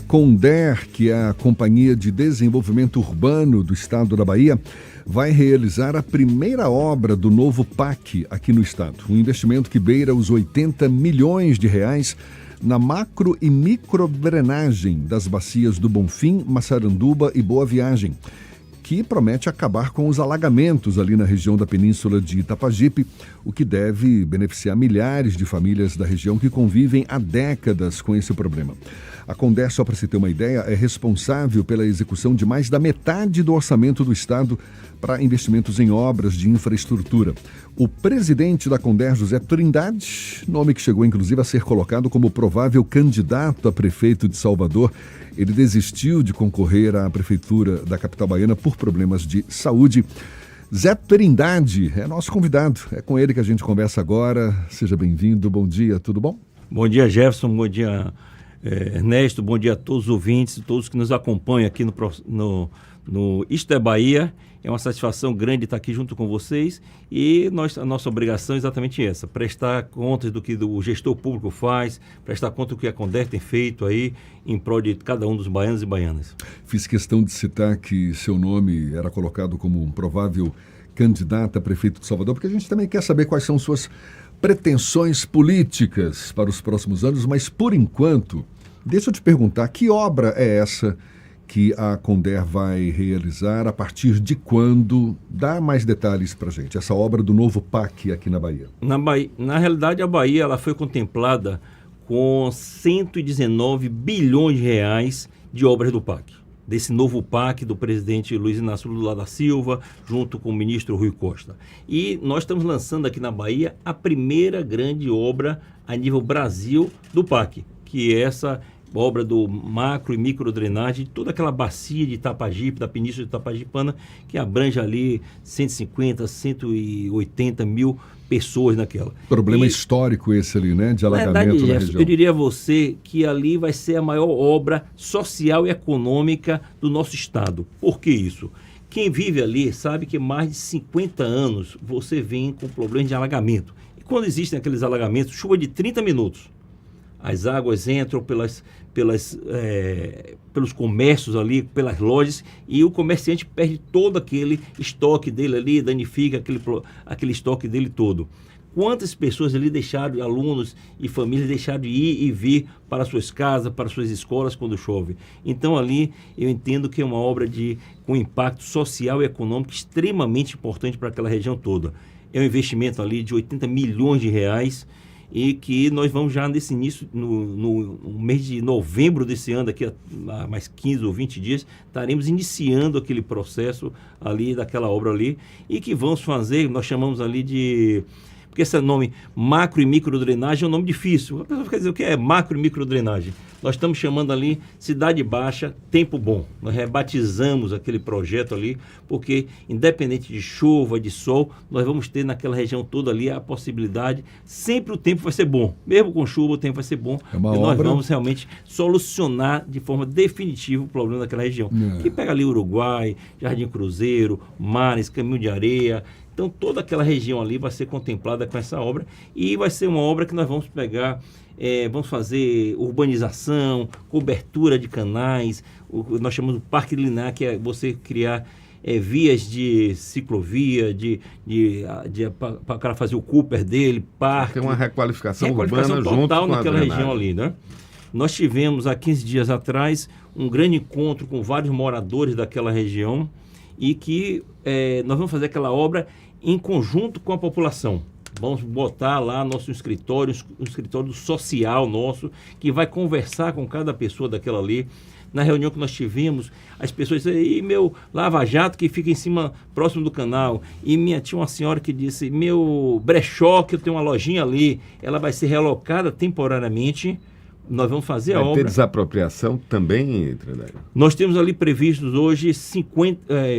Conder, que é a Companhia de Desenvolvimento Urbano do Estado da Bahia, vai realizar a primeira obra do novo PAC aqui no estado. Um investimento que beira os 80 milhões de reais na macro e microdrenagem das bacias do Bonfim, Massaranduba e Boa Viagem, que promete acabar com os alagamentos ali na região da península de Itapajipe, o que deve beneficiar milhares de famílias da região que convivem há décadas com esse problema. A Conder, só para se ter uma ideia, é responsável pela execução de mais da metade do orçamento do Estado para investimentos em obras de infraestrutura. O presidente da Conder, José Trindade, nome que chegou inclusive a ser colocado como provável candidato a prefeito de Salvador, ele desistiu de concorrer à prefeitura da capital baiana por problemas de saúde. Zé Trindade é nosso convidado, é com ele que a gente conversa agora. Seja bem-vindo, bom dia, tudo bom? Bom dia, Jefferson, bom dia, Ernesto, bom dia a todos os ouvintes, todos que nos acompanham aqui no Isto é Bahia. É uma satisfação grande estar aqui junto com vocês e a nossa obrigação é exatamente essa, prestar contas do que o gestor público faz, prestar conta do que a Conder tem feito aí em prol de cada um dos baianos e baianas. Fiz questão de citar que seu nome era colocado como um provável candidato a prefeito de Salvador, porque a gente também quer saber quais são suas pretensões políticas para os próximos anos, mas por enquanto, deixa eu te perguntar, que obra é essa que a Conder vai realizar, a partir de quando? Dá mais detalhes para a gente, essa obra do novo PAC aqui na Bahia. Na realidade, a Bahia ela foi contemplada com 119 bilhões de reais de obras do PAC, desse novo PAC do presidente Luiz Inácio Lula da Silva, junto com o ministro Rui Costa. E nós estamos lançando aqui na Bahia a primeira grande obra a nível Brasil do PAC, que é essa obra do macro e microdrenagem, toda aquela bacia de Itapajipe, da Península de Itapajipana, que abrange ali 150, 180 mil pessoas naquela. Problema histórico esse ali, né? De alagamento na região. Eu diria a você que ali vai ser a maior obra social e econômica do nosso estado. Por que isso? Quem vive ali sabe que mais de 50 anos você vem com problemas de alagamento. E quando existem aqueles alagamentos, chuva de 30 minutos, as águas entram pelos comércios ali, pelas lojas, e o comerciante perde todo aquele estoque dele ali, danifica aquele estoque dele todo. Quantas pessoas ali deixaram, alunos e famílias deixaram de ir e vir para suas casas, para suas escolas quando chove? Então ali eu entendo que é uma obra com impacto social e econômico extremamente importante para aquela região toda. É um investimento ali de 80 milhões de reais, e que nós vamos já nesse início, no mês de novembro desse ano, daqui a mais 15 ou 20 dias, estaremos iniciando aquele processo ali, daquela obra ali, e que vamos fazer, nós chamamos ali de... Porque esse nome macro e microdrenagem é um nome difícil. A pessoa quer dizer o que é macro e microdrenagem. Nós estamos chamando ali Cidade Baixa, Tempo Bom. Nós rebatizamos aquele projeto ali, porque independente de chuva, de sol, nós vamos ter naquela região toda ali a possibilidade, sempre o tempo vai ser bom. Mesmo com chuva, o tempo vai ser bom. É uma e obra... nós vamos realmente solucionar de forma definitiva o problema daquela região. Que pega ali Uruguai, Jardim Cruzeiro, Mares, Caminho de Areia. Então, toda aquela região ali vai ser contemplada com essa obra, e vai ser uma obra que nós vamos pegar, vamos fazer urbanização, cobertura de canais, nós chamamos de parque linear, que é você criar vias de ciclovia, para o cara fazer o Cooper dele, parque. Tem uma requalificação urbana total junto com naquela a região ali, né? Nós tivemos há 15 dias atrás um grande encontro com vários moradores daquela região, e que nós vamos fazer aquela obra em conjunto com a população. Vamos botar lá nosso escritório, um escritório social nosso, que vai conversar com cada pessoa daquela ali. Na reunião que nós tivemos, as pessoas disseram, e meu lava-jato que fica em cima, próximo do canal, e tinha uma senhora que disse, meu brechó, que eu tenho uma lojinha ali, ela vai ser relocada temporariamente. Nós vamos fazer a obra. Vai ter desapropriação também, Trindade? Nós temos ali previstos hoje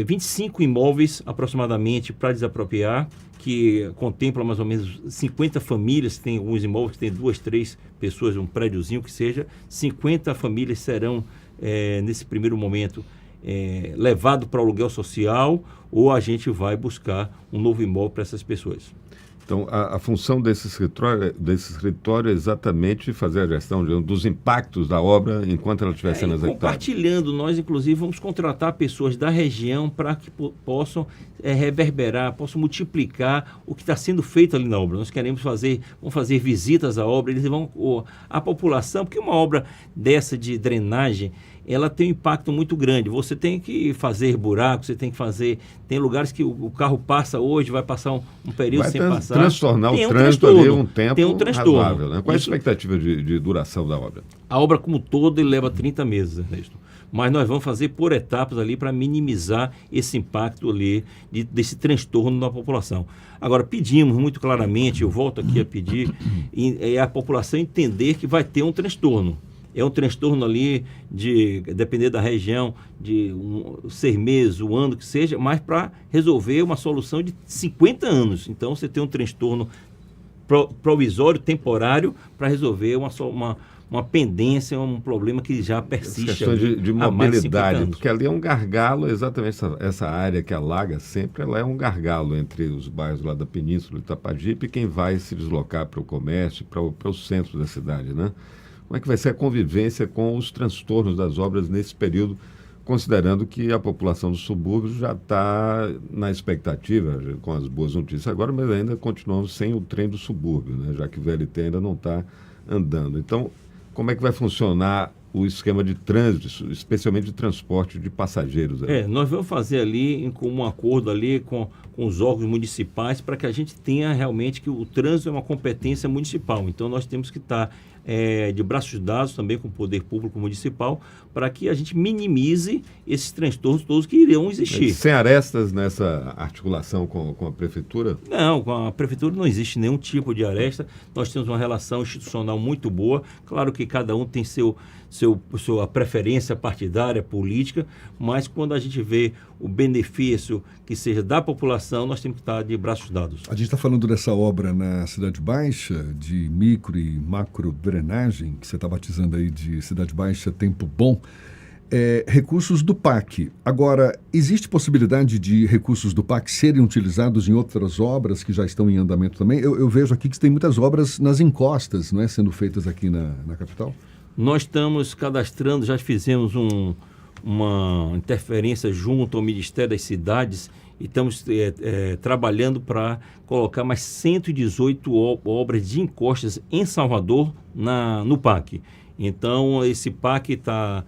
25 imóveis aproximadamente para desapropriar, que contempla mais ou menos 50 famílias. Tem alguns imóveis que tem 2, 3 pessoas, um prédiozinho que seja. 50 famílias serão, nesse primeiro momento, levado para o aluguel social, ou a gente vai buscar um novo imóvel para essas pessoas. Então, a função desse escritório é exatamente fazer a gestão dos impactos da obra enquanto ela estiver sendo executada. Compartilhando, nós inclusive vamos contratar pessoas da região para que possam reverberar, possam multiplicar o que está sendo feito ali na obra. Nós vamos fazer visitas à obra, a população, porque uma obra dessa de drenagem, ela tem um impacto muito grande. Você tem que fazer buracos, tem lugares que o carro passa hoje, vai passar um período sem passar. Transtornar o trânsito ali um tempo razoável, né? Qual é a expectativa de duração da obra? A obra como todo ele leva 30 meses, Ernesto. Mas nós vamos fazer por etapas ali para minimizar esse impacto ali desse transtorno na população. Agora, pedimos muito claramente, eu volto aqui a pedir, a população entender que vai ter um transtorno. É um transtorno ali, depender da região, de 6 meses, um ano que seja, mas para resolver uma solução de 50 anos. Então, você tem um transtorno provisório, temporário, para resolver uma pendência, um problema que já persiste. As questões de mobilidade, porque ali é um gargalo, exatamente essa área que alaga sempre, ela é um gargalo entre os bairros lá da Península, Itapajipe, e quem vai se deslocar para o comércio, para o centro da cidade, né? Como é que vai ser a convivência com os transtornos das obras nesse período, considerando que a população dos subúrbios já está na expectativa, com as boas notícias agora, mas ainda continuamos sem o trem do subúrbio, né? Já que o VLT ainda não está andando. Então, como é que vai funcionar o esquema de trânsito, especialmente de transporte de passageiros? Nós vamos fazer ali em comum acordo ali com os órgãos municipais para que a gente tenha realmente que o trânsito é uma competência municipal. Então, nós temos que estar de braços dados também com o poder público municipal para que a gente minimize esses transtornos todos que irão existir. Sem arestas nessa articulação com a prefeitura? Não, com a prefeitura não existe nenhum tipo de aresta. Nós temos uma relação institucional muito boa. Claro que cada um tem sua preferência partidária, política, mas quando a gente vê o benefício que seja da população, nós temos que estar de braços dados. A gente está falando dessa obra na Cidade Baixa, de micro e macro drenagem, que você está batizando aí de Cidade Baixa Tempo Bom, recursos do PAC. Agora, existe possibilidade de recursos do PAC serem utilizados em outras obras que já estão em andamento também? Eu vejo aqui que tem muitas obras nas encostas, não é, sendo feitas aqui na capital? Nós estamos cadastrando, já fizemos uma interferência junto ao Ministério das Cidades e estamos trabalhando para colocar mais 118 obras de encostas em Salvador no PAC. Então, esse PAC está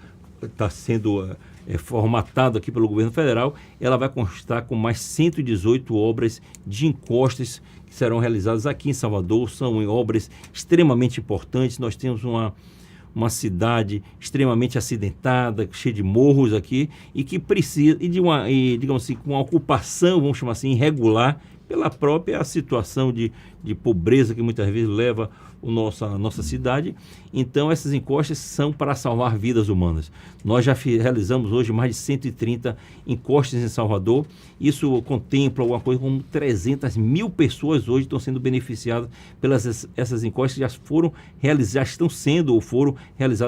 sendo formatado aqui pelo governo federal. Ela vai constar com mais 118 obras de encostas que serão realizadas aqui em Salvador. São obras extremamente importantes. Nós temos uma cidade extremamente acidentada, cheia de morros aqui, e que precisa, digamos assim, com uma ocupação, vamos chamar assim, irregular, pela própria situação de pobreza que muitas vezes leva a nossa cidade. Então, essas encostas são para salvar vidas humanas. Nós já realizamos hoje mais de 130 encostas em Salvador. Isso contempla alguma coisa como 300 mil pessoas hoje estão sendo beneficiadas pelas essas encostas que já foram realizadas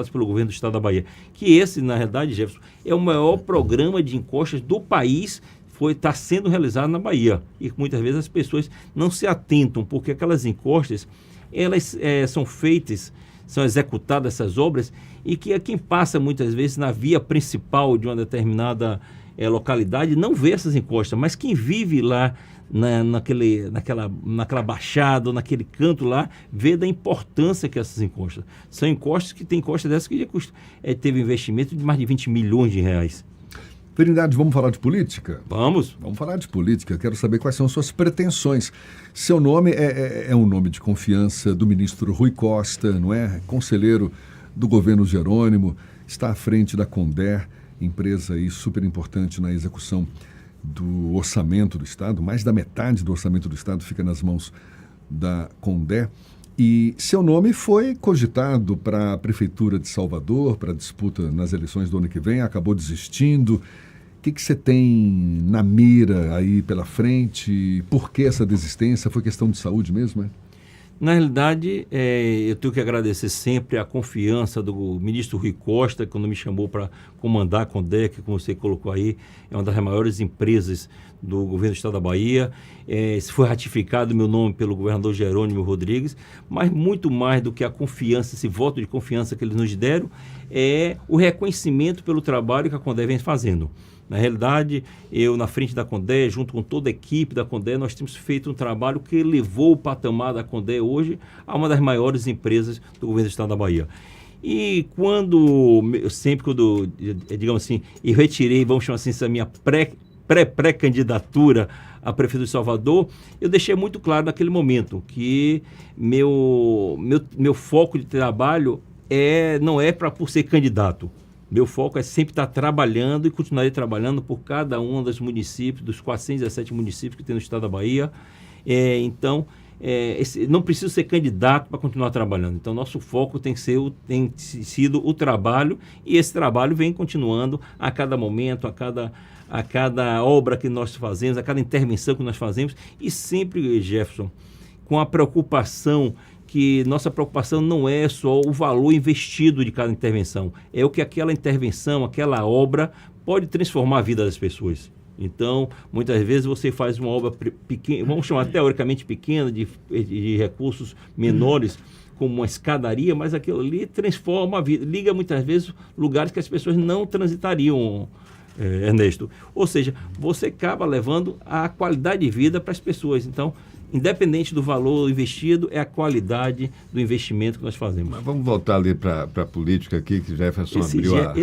pelo governo do estado da Bahia. Que esse, na realidade, Jefferson, é o maior programa de encostas do país, está sendo realizado na Bahia. E muitas vezes as pessoas não se atentam, porque aquelas encostas, elas são executadas essas obras, e que quem passa muitas vezes na via principal de uma determinada localidade não vê essas encostas, mas quem vive lá naquela baixada, naquele canto lá, vê da importância que essas encostas. São encostas que tem encostas dessas que já teve investimento de mais de 20 milhões de reais. Trindade, vamos falar de política? Vamos falar de política. Quero saber quais são suas pretensões. Seu nome é um nome de confiança do ministro Rui Costa, não é? Conselheiro do governo Jerônimo, está à frente da Conder, empresa aí super importante na execução do orçamento do Estado. Mais da metade do orçamento do Estado fica nas mãos da Conder. E seu nome foi cogitado para a Prefeitura de Salvador, para a disputa nas eleições do ano que vem, acabou desistindo. O que você tem na mira aí pela frente? Por que essa desistência? Foi questão de saúde mesmo, é? Na realidade, eu tenho que agradecer sempre a confiança do ministro Rui Costa, quando me chamou para comandar a Condec, como você colocou aí, é uma das maiores empresas do governo do estado da Bahia. Foi ratificado meu nome pelo governador Jerônimo Rodrigues, mas muito mais do que a confiança, esse voto de confiança que eles nos deram, é o reconhecimento pelo trabalho que a Condé vem fazendo. Na realidade, eu na frente da Condé, junto com toda a equipe da Condé, nós temos feito um trabalho que elevou o patamar da Condé hoje a uma das maiores empresas do governo do estado da Bahia. E sempre quando, digamos assim, eu retirei, vamos chamar assim, essa minha pré-candidatura a prefeito de Salvador, eu deixei muito claro naquele momento que meu foco de trabalho não é por ser candidato. Meu foco é sempre estar trabalhando e continuarei trabalhando por cada um dos municípios, dos 417 municípios que tem no estado da Bahia. Então, não preciso ser candidato para continuar trabalhando. Então, nosso foco tem sido o trabalho, e esse trabalho vem continuando a cada momento, a cada obra que nós fazemos, a cada intervenção que nós fazemos, e sempre, Jefferson, com a preocupação que nossa preocupação não é só o valor investido de cada intervenção, é o que aquela intervenção, aquela obra pode transformar a vida das pessoas. Então, muitas vezes você faz uma obra pequena, vamos chamar teoricamente pequena, de recursos menores, como uma escadaria, mas aquilo ali transforma a vida, liga muitas vezes lugares que as pessoas não transitariam, Ernesto. Ou seja, você acaba levando a qualidade de vida para as pessoas. Então, independente do valor investido, é a qualidade do investimento que nós fazemos. Mas vamos voltar ali para a política aqui, que Jefferson abriu a...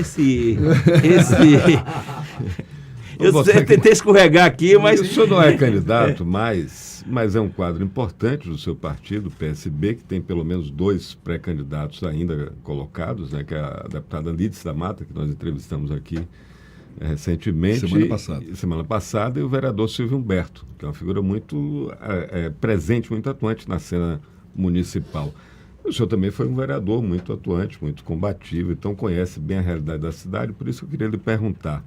Eu tentei escorregar aqui, mas... O senhor não é candidato, mas é um quadro importante do seu partido, o PSB, que tem pelo menos 2 pré-candidatos ainda colocados, né, que é a deputada Lídice da Mata, que nós entrevistamos aqui recentemente, semana passada, e o vereador Silvio Humberto, que é uma figura muito presente, muito atuante na cena municipal. O senhor também foi um vereador muito atuante, muito combativo, então conhece bem a realidade da cidade, por isso eu queria lhe perguntar.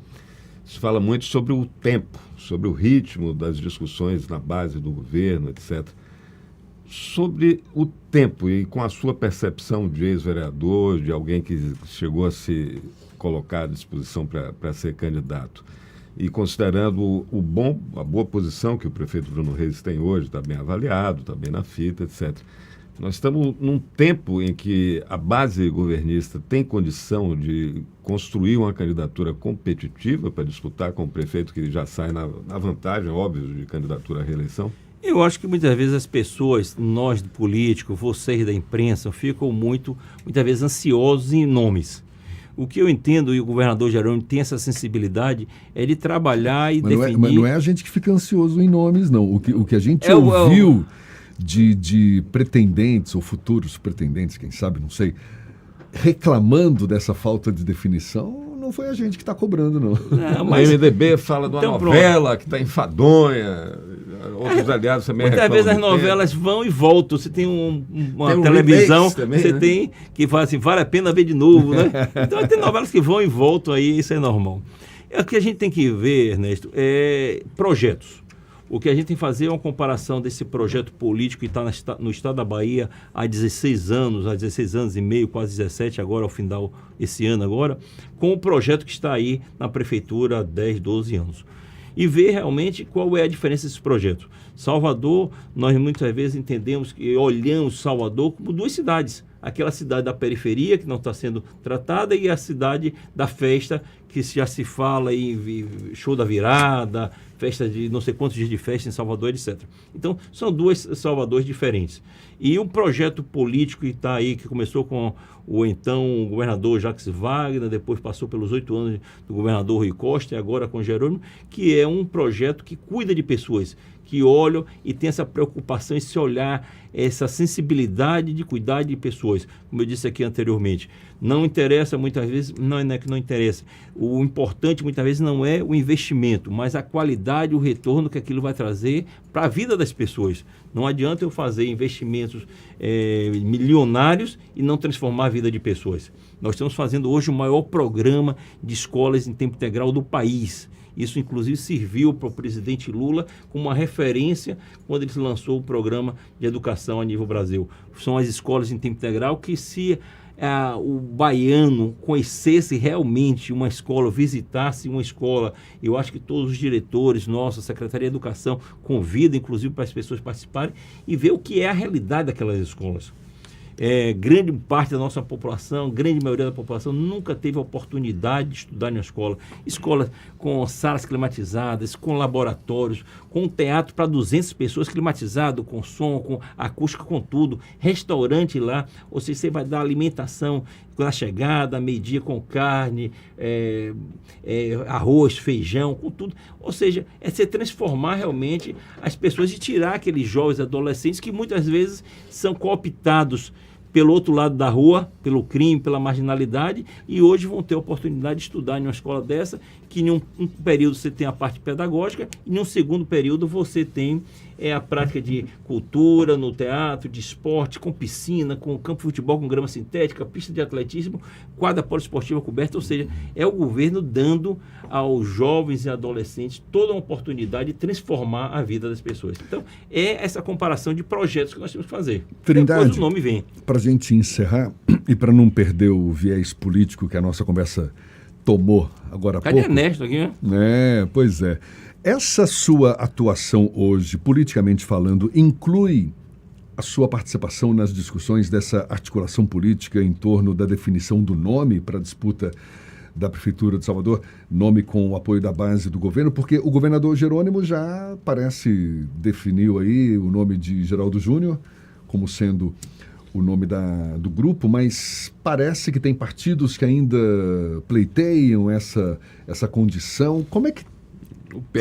Se fala muito sobre o tempo, sobre o ritmo das discussões na base do governo, etc. Sobre o tempo, e com a sua percepção de ex-vereador, de alguém que chegou a se colocar à disposição para ser candidato, e considerando a boa posição que o prefeito Bruno Reis tem hoje, está bem avaliado, está bem na fita, etc. Nós estamos num tempo em que a base governista tem condição de construir uma candidatura competitiva para disputar com o prefeito que já sai na vantagem, óbvio, de candidatura à reeleição? Eu acho que muitas vezes as pessoas, nós políticos, vocês da imprensa, ficam muitas vezes ansiosos em nomes. O que eu entendo, e o governador Jerônimo tem essa sensibilidade, é de trabalhar e definir... Mas não é a gente que fica ansioso em nomes, não. O que a gente ouviu de pretendentes, ou futuros pretendentes, quem sabe, não sei, reclamando dessa falta de definição, não foi a gente que está cobrando, não. Mas... O MDB fala de uma novela que está enfadonha, outros aliados também muitas vezes as novelas vão e voltam. Você tem uma televisão, também, você tem que fala assim, vale a pena ver de novo, né? Então tem novelas que vão e voltam aí, isso é normal. O que a gente tem que ver, Ernesto, é projetos. O que a gente tem que fazer é uma comparação desse projeto político que está no estado da Bahia há 16 anos e meio, quase 17 agora, ao final esse ano agora, com o projeto que está aí na prefeitura há 10, 12 anos. E ver realmente qual é a diferença desses projetos. Salvador, nós muitas vezes entendemos e olhamos Salvador como 2 cidades. Aquela cidade da periferia que não está sendo tratada e a cidade da festa, que já se fala em show da virada, festa de não sei quantos dias de festa em Salvador, etc. Então, são 2 Salvadores diferentes. E um projeto político que está aí, que começou com o então governador Jacques Wagner, depois passou pelos 8 anos do governador Rui Costa e agora com Jerônimo, que é um projeto que cuida de pessoas, que olham e tem essa preocupação, esse olhar, essa sensibilidade de cuidar de pessoas. Como eu disse aqui anteriormente, não interessa muitas vezes, não é que não interessa. O importante muitas vezes não é o investimento, mas a qualidade, o retorno que aquilo vai trazer para a vida das pessoas. Não adianta eu fazer investimentos milionários e não transformar a vida de pessoas. Nós estamos fazendo hoje o maior programa de escolas em tempo integral do país. Isso, inclusive, serviu para o presidente Lula como uma referência quando ele lançou o programa de educação educação a nível Brasil. São as escolas em tempo integral que, se o baiano conhecesse realmente uma escola, visitasse uma escola, eu acho que todos os diretores, nossa Secretaria de Educação, convida inclusive para as pessoas participarem e ver o que é a realidade daquelas escolas. Grande parte da nossa população, grande maioria da população nunca teve a oportunidade de estudar em uma escola. Escolas com salas climatizadas, com laboratórios, com um teatro para 200 pessoas climatizado, com som, com acústica, com tudo. Restaurante lá, ou seja, você vai dar alimentação na chegada, meio-dia com carne, arroz, feijão, com tudo. Ou seja, é você transformar realmente as pessoas e tirar aqueles jovens adolescentes que muitas vezes são cooptados pelo outro lado da rua, pelo crime, pela marginalidade, e hoje vão ter a oportunidade de estudar em uma escola dessa, que em um período você tem a parte pedagógica, e em um segundo período você tem a prática de cultura, no teatro, de esporte, com piscina, com campo de futebol, com grama sintética, pista de atletismo, quadra poliesportiva coberta, ou seja, é o governo dando aos jovens e adolescentes toda uma oportunidade de transformar a vida das pessoas. Então, é essa comparação de projetos que nós temos que fazer. Trindade, depois o nome vem. Para a gente encerrar, e para não perder o viés político que a nossa conversa tomou agora há pouco. Cadê Ernesto aqui, né? Pois é. Essa sua atuação hoje, politicamente falando, inclui a sua participação nas discussões dessa articulação política em torno da definição do nome para a disputa da Prefeitura de Salvador, nome com o apoio da base do governo, porque o governador Jerônimo já definiu aí o nome de Geraldo Júnior como sendo o nome do grupo, mas parece que tem partidos que ainda pleiteiam essa condição. Como é que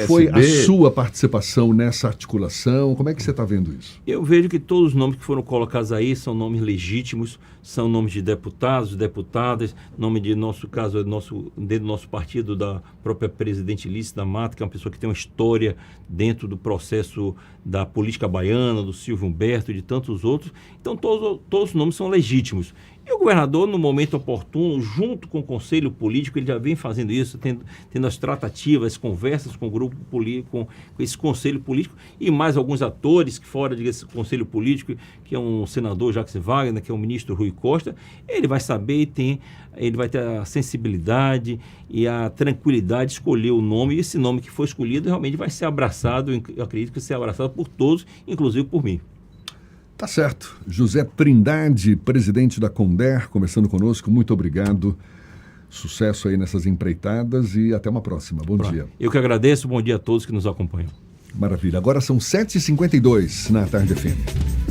foi a sua participação nessa articulação? Como é que você está vendo isso? Eu vejo que todos os nomes que foram colocados aí são nomes legítimos, são nomes de deputados, deputadas, nome de nosso caso, dentro do nosso partido, da própria presidente Lícia Mata, que é uma pessoa que tem uma história dentro do processo da política baiana, do Silvio Humberto e de tantos outros. Então todos os nomes são legítimos. E o governador, no momento oportuno, junto com o Conselho Político, ele já vem fazendo isso, tendo as tratativas, as conversas com o grupo político, com esse Conselho Político, e mais alguns atores que fora desse Conselho Político, que é um senador Jacques Wagner, que é o ministro Rui Costa, ele vai saber ele vai ter a sensibilidade e a tranquilidade de escolher o nome, e esse nome que foi escolhido realmente vai ser abraçado, eu acredito que vai ser abraçado por todos, inclusive por mim. Tá certo. José Trindade, presidente da Conder, conversando conosco. Muito obrigado. Sucesso aí nessas empreitadas e até uma próxima. Bom dia. Eu que agradeço. Bom dia a todos que nos acompanham. Maravilha. Agora são 7h52 na Tarde FM.